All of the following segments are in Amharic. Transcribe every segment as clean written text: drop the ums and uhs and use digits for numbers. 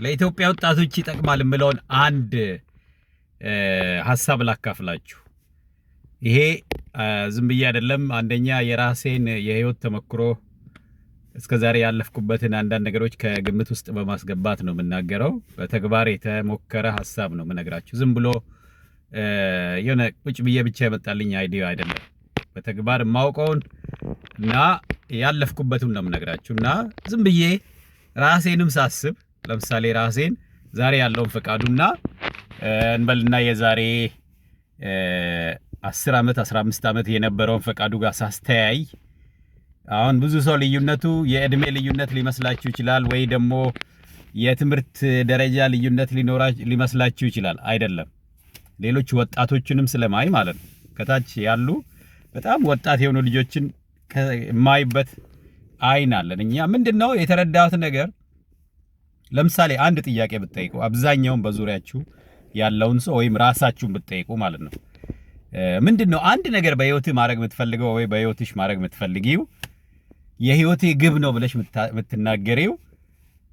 ለኢትዮጵያ ወጣቶች ይጠቅማል የምለውን አንድ ሐሳብ ላካፍላችሁ። ይሄ ዝም ብዬ አይደለም። አንደኛ የራሴን የህይወት ተመክሮ እስከዛሬ ያለፍኩበትን አንዳንድ ነገሮች ከግምት ውስጥ በማስገባት ነው የምናገረው። በተግባር የተሞከረ ሐሳብ ነው የምነግራችሁ። ዝም ብሎ የሆነ ቁጭ ብዬ ብቻ የመጣልኝ አይዲያ አይደለም። በተግባር የማውቀውን እና ያለፍኩበትን ነው የምነግራችሁ። እና ዝም ብዬ ራሴንም ሳስብ ለምሳሌ ራሴን ዛሬ ያለውን ፈቃዱና እንበልና የዛሬ 10 ዓመት 15 ዓመት የነበረውን ፈቃዱ ጋር ሳስተያይ አሁን ብዙ ሰው ልዩነቱ የእድሜ ልዩነት ሊመስላችሁ ይችላል፣ ወይ ደግሞ የትምህርት ደረጃ ልዩነት ሊመስላችሁ ይችላል። አይደለም። ሌሎች ወጣቶችንም ስለማይ ማለት ነው። ከታች ያሉ በጣም ወጣት የሆኑ ልጆችን የማይበት አይን አለን። እኛ ምንድነው የተረዳሁት ነገር፣ ለምሳሌ አንድ ጥያቄ ብትጠይቁ አብዛኛውን በዙሪያችሁ ያለውን ሰው ወይም ራሳችሁን ብትጠይቁ ማለት ነው፣ ምንድነው አንድ ነገር በህይወትህ ማድረግ የምትፈልገው ወይ በህይወትሽ ማድረግ የምትፈልጊው የህይወቴ ግብ ነው ብለሽ የምትናገሪው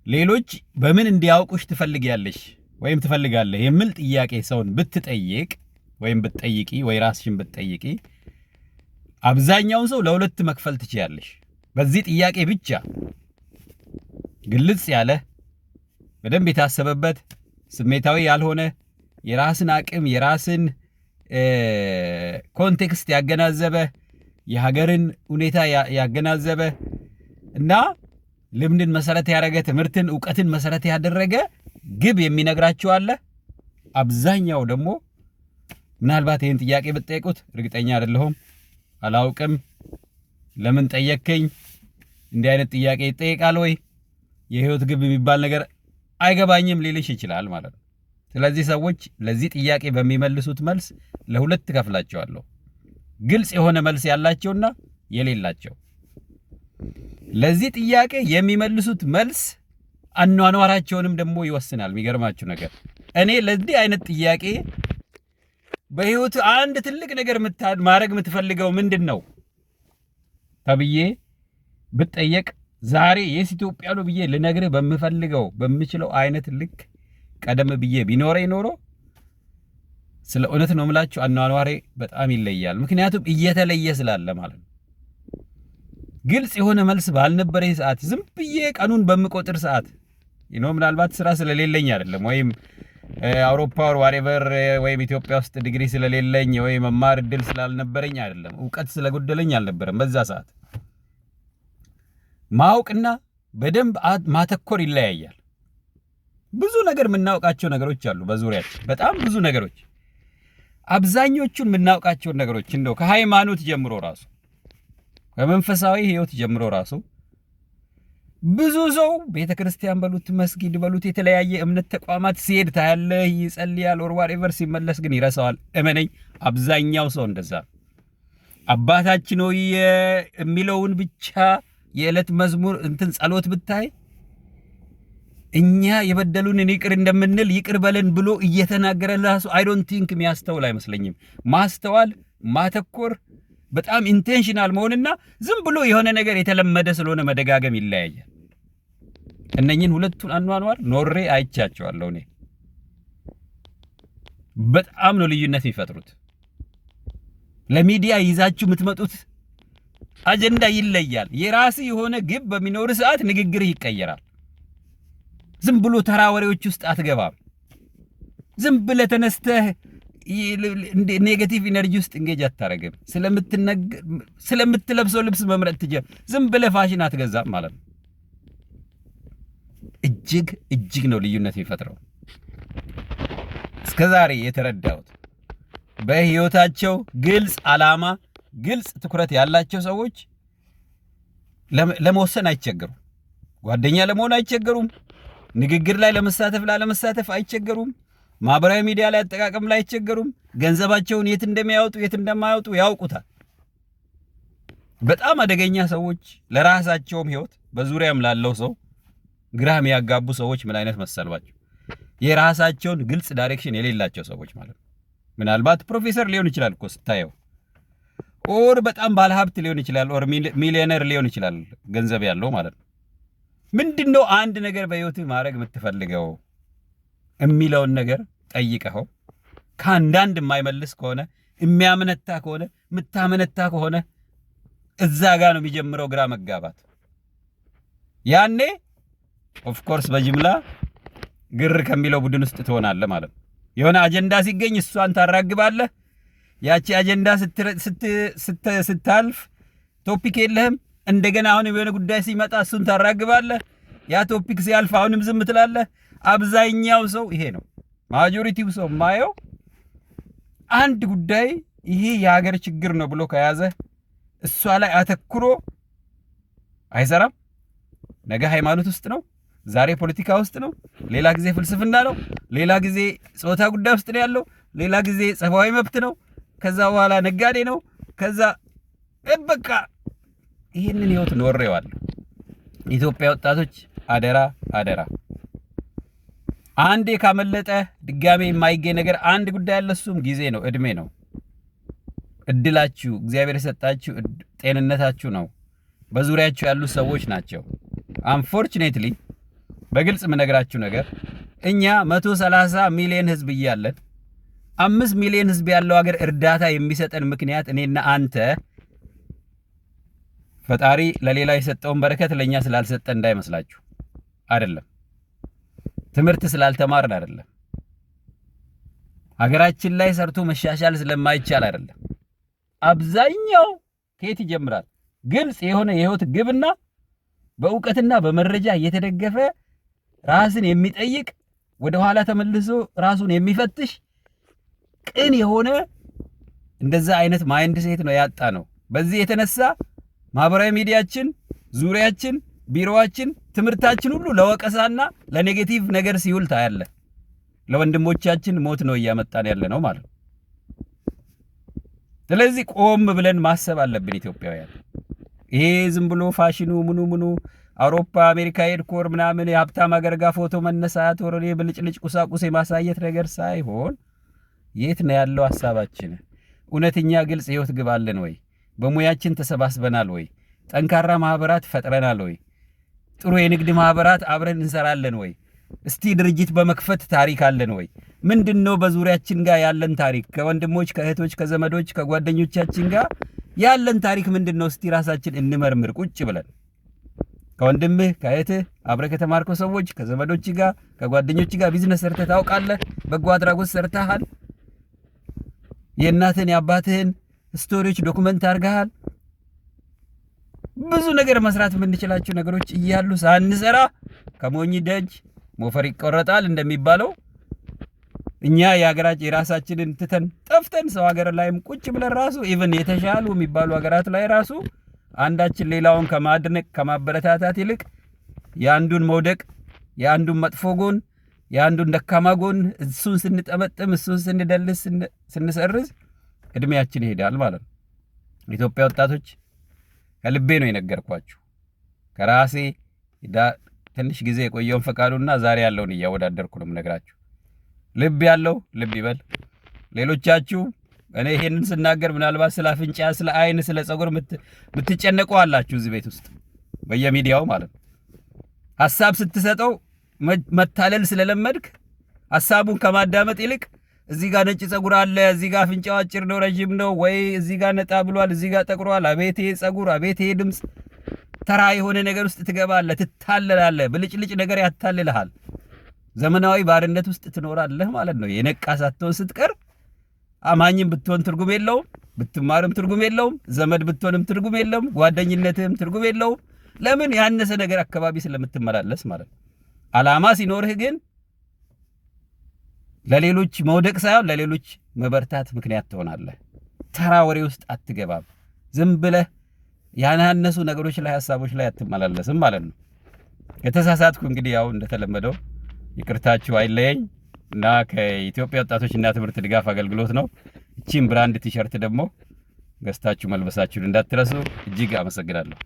ሌሎች በምን እንዲያውቁሽ ትፈልጊያለሽ ወይም ትፈልጋለህ የሚል ጥያቄ ሰውን ብትጠይቅ ወይም ብትጠይቂ ወይ ራስሽን ብትጠይቂ አብዛኛውን ሰው ለሁለት መክፈል ትችያለሽ። በዚህ ጥያቄ ብቻ ግልጽ ያለ በደንብ የታሰበበት ስሜታዊ ያልሆነ የራስን አቅም የራስን ኮንቴክስት ያገናዘበ የሀገርን ሁኔታ ያገናዘበ እና ልምድን መሰረት ያደረገ ትምህርትን ዕውቀትን መሰረት ያደረገ ግብ የሚነግራችሁ አለ። አብዛኛው ደግሞ ምናልባት ይህን ጥያቄ ብትጠይቁት እርግጠኛ አይደለሁም፣ አላውቅም፣ ለምን ጠየቅከኝ፣ እንዲህ አይነት ጥያቄ ይጠይቃል ወይ፣ የህይወት ግብ የሚባል ነገር አይገባኝም ሊልሽ ይችላል ማለት ነው። ስለዚህ ሰዎች ለዚህ ጥያቄ በሚመልሱት መልስ ለሁለት ከፍላቸዋለሁ። ግልጽ የሆነ መልስ ያላቸውና የሌላቸው። ለዚህ ጥያቄ የሚመልሱት መልስ አኗኗራቸውንም ደግሞ ይወስናል። የሚገርማችሁ ነገር እኔ ለዚህ አይነት ጥያቄ በህይወት አንድ ትልቅ ነገር ማድረግ የምትፈልገው ምንድነው ተብዬ ብትጠየቅ ዛሬ የስ ኢትዮጵያ ነው ብዬ ልነግርህ በምፈልገው በምችለው አይነት ልክ ቀደም ብዬ ቢኖረኝ ኖሮ ስለ እውነት ነው የምላችሁ አኗኗሬ በጣም ይለያል። ምክንያቱም እየተለየ ስላለ ማለት ነው። ግልጽ የሆነ መልስ ባልነበረኝ ሰዓት ዝም ብዬ ቀኑን በምቆጥር ሰዓት ምናልባት ስራ ስለሌለኝ አይደለም፣ ወይም አውሮፓ ወር ዋሬቨር ወይም ኢትዮጵያ ውስጥ ዲግሪ ስለሌለኝ ወይ መማር እድል ስላልነበረኝ አይደለም፣ ዕውቀት ስለጎደለኝ አልነበረም። በዛ ሰዓት ማወቅና በደንብ ማተኮር ይለያያል። ብዙ ነገር የምናውቃቸው ነገሮች አሉ በዙሪያችን፣ በጣም ብዙ ነገሮች። አብዛኞቹን የምናውቃቸውን ነገሮች እንደው ከሃይማኖት ጀምሮ ራሱ ከመንፈሳዊ ህይወት ጀምሮ ራሱ ብዙ ሰው ቤተክርስቲያን በሉት መስጊድ በሉት የተለያየ እምነት ተቋማት ሲሄድ ታያለህ፣ ይጸልያል or whatever፣ ሲመለስ ግን ይረሳዋል። እመነኝ፣ አብዛኛው ሰው እንደዛ። አባታችን ሆይ የሚለውን ብቻ የዕለት መዝሙር ጸሎት ብታይ እኛ የበደሉንን ይቅር እንደምንል ይቅር በለን ብሎ እየተናገረ ራሱ አይ ዶንት ቲንክ የሚያስተውል አይመስለኝም። ማስተዋል ማተኮር በጣም ኢንቴንሽናል መሆንና ዝም ብሎ የሆነ ነገር የተለመደ ስለሆነ መደጋገም ይለያያል። እነኚህን ሁለቱን አኗኗር ኖሬ አይቻቸዋለሁ። እኔ በጣም ነው ልዩነት የሚፈጥሩት። ለሚዲያ ይዛችሁ የምትመጡት አጀንዳ ይለያል። የራስ የሆነ ግብ በሚኖር ሰዓት ንግግርህ ይቀየራል። ዝም ብሎ ተራ ወሬዎች ውስጥ አትገባም። ዝም ብለህ ተነስተህ ኔጌቲቭ ኢነርጂ ውስጥ እንጌጅ አታረግም። ስለምትለብሰው ልብስ መምረጥ ትጀምር። ዝም ብለህ ፋሽን አትገዛም ማለት ነው። እጅግ ነው ልዩነት የሚፈጥረው። እስከዛሬ የተረዳሁት በህይወታቸው ግልጽ ዓላማ፣ ግልጽ ትኩረት ያላቸው ሰዎች ለመወሰን አይቸገሩም። ጓደኛ ለመሆን አይቸገሩም። ንግግር ላይ ላለመሳተፍ አይቸገሩም። ማህበራዊ ሚዲያ ላይ አጠቃቀም ላይ አይቸገሩም። ገንዘባቸውን የት እንደሚያወጡ የት እንደማያወጡ ያውቁታል። በጣም አደገኛ ሰዎች ለራሳቸውም ህይወት በዙሪያም ላለው ሰው ግራም ያጋቡ ሰዎች ምን አይነት መሰልባቸው? የራሳቸውን ግልጽ ዳይሬክሽን የሌላቸው ሰዎች ማለት ነው። ምናልባት ፕሮፌሰር ሊሆን ይችላል እኮ ስታየው፣ ኦር በጣም ባለሀብት ሊሆን ይችላል፣ ኦር ሚሊዮነር ሊሆን ይችላል፣ ገንዘብ ያለው ማለት ነው። ምንድነው አንድ ነገር በህይወትህ ማድረግ የምትፈልገው የሚለውን ነገር ጠይቀኸው ከአንዳንድ የማይመልስ ከሆነ የሚያመነታ ከሆነ የምታመነታ ከሆነ እዛ ጋር ነው የሚጀምረው ግራ መጋባት። ያኔ ኦፍ ኮርስ በጅምላ ግር ከሚለው ቡድን ውስጥ ትሆናለህ ማለት ነው። የሆነ አጀንዳ ሲገኝ እሷን ታራግባለህ። ያቺ አጀንዳ ስታልፍ ቶፒክ የለህም። እንደገና አሁን የሆነ ጉዳይ ሲመጣ እሱን ታራግባለህ። ያ ቶፒክ ሲያልፍ አሁንም ዝም ትላለህ። አብዛኛው ሰው ይሄ ነው። ማጆሪቲው ሰው ማየው አንድ ጉዳይ ይሄ የሀገር ችግር ነው ብሎ ከያዘ እሷ ላይ አተኩሮ አይሰራም። ነገ ሃይማኖት ውስጥ ነው፣ ዛሬ ፖለቲካ ውስጥ ነው፣ ሌላ ጊዜ ፍልስፍና ነው፣ ሌላ ጊዜ ጾታ ጉዳይ ውስጥ ነው ያለው፣ ሌላ ጊዜ ሰብአዊ መብት ነው፣ ከዛ በኋላ ነጋዴ ነው። ከዛ በቃ ይሄንን ህይወት ኖሬዋለሁ። ኢትዮጵያ ወጣቶች አደራ አደራ፣ አንዴ ካመለጠ ድጋሜ የማይገኝ ነገር አንድ ጉዳይ አለ። እሱም ጊዜ ነው፣ እድሜ ነው፣ እድላችሁ እግዚአብሔር የሰጣችሁ ጤንነታችሁ ነው፣ በዙሪያችሁ ያሉ ሰዎች ናቸው። አንፎርቹኔትሊ በግልጽ የምነግራችሁ ነገር እኛ 130 ሚሊዮን ህዝብ እያለን 5 ሚሊዮን ህዝብ ያለው ሀገር እርዳታ የሚሰጠን ምክንያት እኔና አንተ ፈጣሪ ለሌላ የሰጠውን በረከት ለኛ ስላልሰጠ እንዳይመስላችሁ አይደለም። ትምህርት ስላልተማርን አይደለም። ሀገራችን ላይ ሰርቶ መሻሻል ስለማይቻል አይደለም። አብዛኛው ከየት ይጀምራል? ግልጽ የሆነ የህይወት ግብና በእውቀትና በመረጃ እየተደገፈ ራስን የሚጠይቅ ወደ ኋላ ተመልሶ ራሱን የሚፈትሽ ቅን የሆነ እንደዛ አይነት ማይንድ ሴት ነው ያጣ ነው። በዚህ የተነሳ ማህበራዊ ሚዲያችን፣ ዙሪያችን፣ ቢሮዋችን፣ ትምህርታችን ሁሉ ለወቀሳና ለኔጌቲቭ ነገር ሲውል ታያለ። ለወንድሞቻችን ሞት ነው እያመጣን ያለ ነው ማለት ነው። ስለዚህ ቆም ብለን ማሰብ አለብን ኢትዮጵያውያን። ይሄ ዝም ብሎ ፋሽኑ ምኑ አውሮፓ አሜሪካ ሄድኮር ምናምን የሀብታም ሀገር ጋር ፎቶ መነሳት ወሬ ብልጭልጭ ቁሳቁስ የማሳየት ነገር ሳይሆን የት ነው ያለው ሐሳባችን? እውነተኛ ግልጽ ህይወት ግብ አለን ወይ? በሙያችን ተሰባስበናል ወይ? ጠንካራ ማህበራት ፈጥረናል ወይ? ጥሩ የንግድ ማህበራት አብረን እንሰራለን ወይ? እስቲ ድርጅት በመክፈት ታሪክ አለን ወይ? ምንድነው በዙሪያችን ጋር ያለን ታሪክ? ከወንድሞች ከእህቶች ከዘመዶች ከጓደኞቻችን ጋር ያለን ታሪክ ምንድነው? እስቲ ራሳችን እንመርምር ቁጭ ብለን። ከወንድምህ ከእህትህ አብረህ ከተማርከው ሰዎች ከዘመዶች ጋር ከጓደኞች ጋር ቢዝነስ ሰርተህ ታውቃለህ? በጎ አድራጎት ሰርተሃል? የእናትህን የአባትህን ስቶሪዎች ዶክመንት አድርገሃል? ብዙ ነገር መስራት የምንችላቸው ነገሮች እያሉ ሳንሰራ ከሞኝ ደጅ ሞፈር ይቆረጣል እንደሚባለው እኛ የሀገራችን የራሳችንን ትተን ጠፍተን ሰው ሀገር ላይም ቁጭ ብለን ራሱ ኢቭን የተሻሉ የሚባሉ ሀገራት ላይ ራሱ አንዳችን ሌላውን ከማድነቅ ከማበረታታት ይልቅ የአንዱን መውደቅ የአንዱን መጥፎ ጎን የአንዱን ደካማ ጎን እሱን ስንጠመጥም እሱን ስንደልስ ስንሰርዝ እድሜያችን ይሄዳል ማለት ነው። ኢትዮጵያ ወጣቶች ከልቤ ነው የነገርኳችሁ። ከራሴ ትንሽ ጊዜ የቆየውን ፈቃዱና ዛሬ ያለውን እያወዳደርኩ ነው የምነግራችሁ። ልብ ያለው ልብ ይበል። ሌሎቻችሁ እኔ ይሄንን ስናገር ምናልባት ስለ አፍንጫ፣ ስለ አይን፣ ስለ ጸጉር ምትጨነቁ አላችሁ እዚህ ቤት ውስጥ በየሚዲያው ማለት ነው። ሐሳብ ስትሰጠው መታለል ስለለመድክ ሐሳቡን ከማዳመጥ ይልቅ እዚህ ጋር ነጭ ጸጉር አለ፣ እዚህ ጋር አፍንጫው አጭር ነው ረጅም ነው፣ ወይ እዚህ ጋር ነጣ ብሏል፣ እዚህ ጋር ጠቁሯል፣ አቤት ይሄ ጸጉር፣ አቤት ይሄ ድምጽ፣ ተራ የሆነ ነገር ውስጥ ትገባለህ፣ ትታለላለህ። ብልጭልጭ ነገር ያታልልሃል። ዘመናዊ ባርነት ውስጥ ትኖራለህ ማለት ነው። የነቃ ሳትሆን ስትቀር አማኝም ብትሆን ትርጉም የለውም፣ ብትማርም ትርጉም የለውም፣ ዘመድ ብትሆንም ትርጉም የለውም፣ ጓደኝነትም ትርጉም የለውም። ለምን? ያነሰ ነገር አካባቢ ስለምትመላለስ ማለት ነው። አላማ ሲኖርህ ግን ለሌሎች መውደቅ ሳይሆን ለሌሎች መበርታት ምክንያት ትሆናለህ። ተራ ወሬ ውስጥ አትገባም። ዝም ብለህ ያናነሱ ነገሮች ላይ ሐሳቦች ላይ አትመላለስም ማለት ነው። የተሳሳትኩ እንግዲህ ያው እንደተለመደው ይቅርታችሁ አይለየኝ እና ከኢትዮጵያ ወጣቶችና ትምህርት ድጋፍ አገልግሎት ነው። እቺን ብራንድ ቲሸርት ደግሞ ገዝታችሁ መልበሳችሁን እንዳትረሱ። እጅግ አመሰግናለሁ።